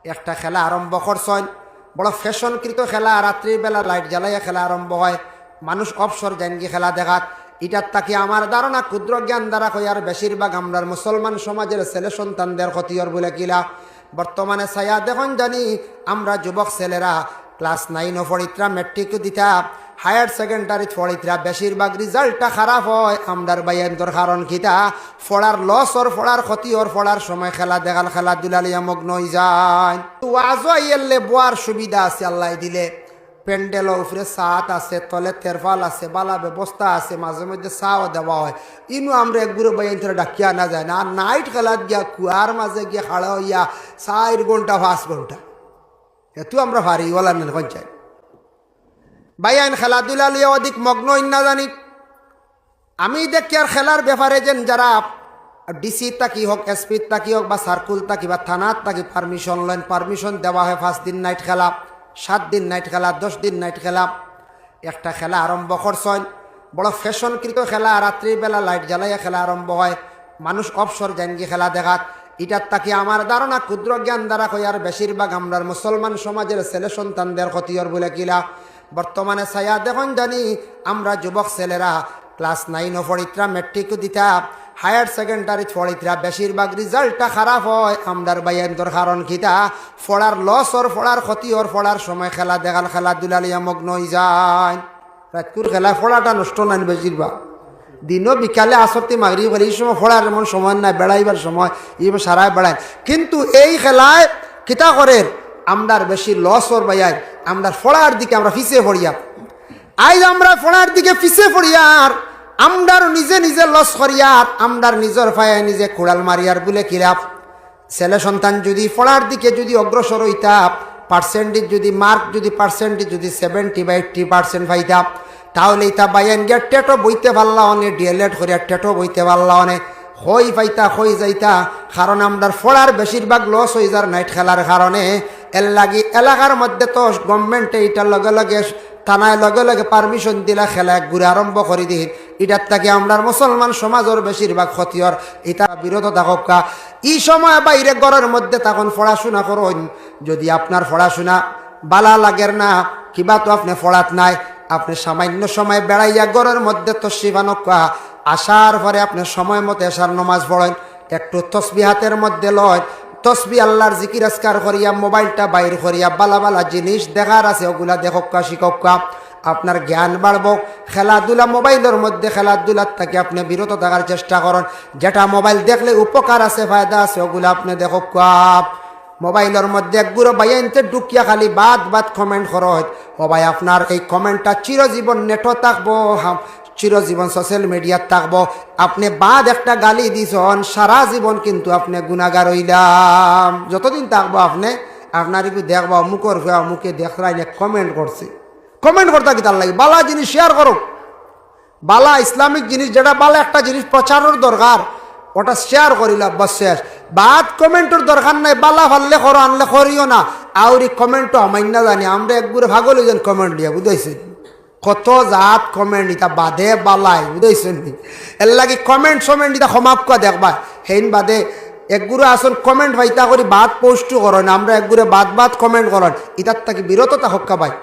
একটা খেলা আরম্ভ করছেন, বড় ফ্যাশনকৃত খেলা, রাত্রির বেলা লাইট জ্বালাইয়া খেলা আরম্ভ হয়, মানুষ অবসর যান গিয়ে খেলা দেখাত। এটার তাকে আমার ধারণা ক্ষুদ্র জ্ঞান দ্বারা কই আর বেশিরভাগ আমরা মুসলমান সমাজের ছেলে সন্তানদের ক্ষতির বলে কিলা। বর্তমানে ছায়া দেখুন জানি আমরা যুবক ছেলেরা ক্লাস 9 পড়িত্রা, মেট্রিক দিতা, হায়ার সেকেন্ডারি পড়িত্রা, বেশিরভাগ রিজাল্টটা খারাপ হয়। আমরার বাইয়ান্তর কারণ কিতা, পড়ার লস ওর, পড়ার ক্ষতি ওর, পড়ার সময় খেলা দেখাল, খেলাধুলা লিয়া মগ্ন হয়ে যায়। ওয়াজও আইলে বোয়ার সুবিধা আছে আল্লাহ দিলে, প্যান্ডেলের উপরে ছাদ আছে, তলে তেরফাল আছে, বালা ব্যবস্থা আছে, মাঝে মধ্যে চাও দেওয়া হয়। ইনু আমরা একগুলো বাইন্তরে ডাকিয়া না যায় না। আর নাইট খেলাত গিয়া কুয়ার মাঝে গিয়া খাড়া হইয়া 4 ঘন্টা 5 ঘন্টা এত আমরা ভারি ওলা নেন চাই বাইন খেলাধুলা লিয়ে অধিক মগ্ন না জানি। আমি দেখি আর খেলার ব্যাপারে যেন যারা ডিসি তাকি হোক, এসপি তাকি হোক, বা সার্কুল তাকি বা থানার তাকি পারমিশন লইন, পারমিশন দেওয়া হয় 5 দিন নাইট খেলা, 7 দিন নাইট খেলা, 10 দিন নাইট খেলা। একটা খেলা আরম্ভ করছেন, বড় ফ্যাশনকৃত খেলা, রাত্রির বেলা লাইট জ্বালাইয়া খেলা আরম্ভ হয়, মানুষ অবসর যান গিয়ে খেলা দেখাত। এটার তাকে আমার ধারণা ক্ষুদ্র জ্ঞান দ্বারা কই আর বেশিরভাগ আমরা মুসলমান সমাজের ছেলে সন্তানদের ক্ষতির বলে কিলা। বর্তমানে ছায়া দেখুন জানি আমরা যুবক ছেলেরা ক্লাস 9 পড়িত্রা, মেট্রিক দিতা, হায়ার সেকেন্ডারি পড়িত্রা, বেশিরভাগ রিজাল্টটা খারাপ হয়। আমরার বাইয়ান্তর কারণ কিতা, পড়ার লস ওর, পড়ার ক্ষতি ওর, পড়ার সময় খেলা দেখাল, খেলাধুলা লিয়া মগ্ন হয়ে যায়। রাতকুর খেলা পড়াটা নষ্ট নাই বেশিরভাগ, দিনও বিকালে আসক্তি মাগরি করে, এই সময় পড়ার এমন সময় নাই, বেড়াইবার সময় এই সারায় বেড়ায়। কিন্তু এই খেলায় কিতা করে আমরার বেশি লস ওর বাইয়ায়, আমরা পড়ার দিকে আমরা পিছিয়ে পড়িয়া। আজ আমরা পড়ার দিকে পিছিয়ে পড়িয়ার, আমরার নিজে নিজে লস করিয়ার, আমরার নিজের পায়ে নিজে কুড়াল মারিয়ার বলে কিলাপ। ছেলে সন্তান যদি পড়ার দিকে যদি অগ্রসর হইতা, পার্সেন্টেজ যদি মার্ক যদি পার্সেন্টেজ যদি 70 বা 80% পাইতা, তাহলে ইতা বাইয়ান গিয়া টেটো বইতে পারলা অনেক, ডিএলএড করিয়া টেটো বইতে পারলা অনেক, হই পাইতা হই যাইতা। কারণ আমরার পড়ার বেশিরভাগ লস হয়ে যার নাইট খেলার কারণে। এর লাগি এলাকার মধ্যে তো গভর্নমেন্টে এটার লগে লগে থানায় লগে লগে পারমিশন দিলা খেলা এক ঘুরে আরম্ভ করে দিন। এটার থেকে আমরার মুসলমান সমাজের বেশিরভাগ ক্ষতির, এটা বিরত থাকা। এই সময় বাইরে ঘরের মধ্যে তখন পড়াশোনা করুন। যদি আপনার পড়াশোনা বালা লাগের না, কিবা তো আপনি পড়াত নাই, আপনি সামান্য সময় বেড়াইয়া ঘরের মধ্যে তসবিহানকা আসার পরে আপনি সময় মতো এসার নমাজ পড়েন, একটু তসবি হাতের মধ্যে লয়, তসবি আল্লাহর জিকির আজকার করিয়া মোবাইলটা বাইর করিয়া বালা বালা জিনিস দেখার আছে ওগুলা দেখক্কা শিক্ষকা, আপনার জ্ঞান বাড়ব। খেলাধুলা মোবাইলের মধ্যে খেলাধুলার থেকে আপনি বিরত থাকার চেষ্টা করেন। যেটা মোবাইল দেখলে উপকার আছে, ফায়দা আছে, ওগুলো আপনি দেখক্কা। মোবাইলের মধ্যে একগুলো বাইনতে ঢুকিয়া খালি বাদ বাদ কমেন্ট করত, ও ভাই আপনার এই কমেন্টটা চিরজীবন নেটও থাকবো, চিরজীবন সোশ্যাল মিডিয়াত থাকবো। আপনি বাদ একটা গালি দিছেন, সারা জীবন কিন্তু আপনি গুনাহগার হইলাম। যতদিন থাকবো আপনি আপনার দেখবো অমুকর অমুকে দেখলাই কমেন্ট করছে, কমেন্ট করতে কি তার লাগে, বালা জিনিস শেয়ার করো, বালা ইসলামিক জিনিস যেটা বালা একটা জিনিস প্রচারের দরকার ওটা শেয়ার করিল বস শেষ। বাদ কমেন্টের দরকার নাই, বালা ফাললে করো, আনলে করিও না। আউরি কমেন্টও আমাই না জানি, আমরা একগুলো ভাগল যেন কমেন্ট দিয়া, বুঝাইছেন কত জাত কমেন্ট ইটা বাদে বালাই, বুঝাইছেন নি। এর লাগে কমেন্ট সমেন্ট ইটা সমাপ্ত দেখবা, সেইন বাদে একগুলো আসল কমেন্ট ভাইতা করি বাদ পোস্টও করেন, আমরা একগুলো বাদ বাদ কমেন্ট করেন, ইটার তাকে বিরত থাকা ভাই।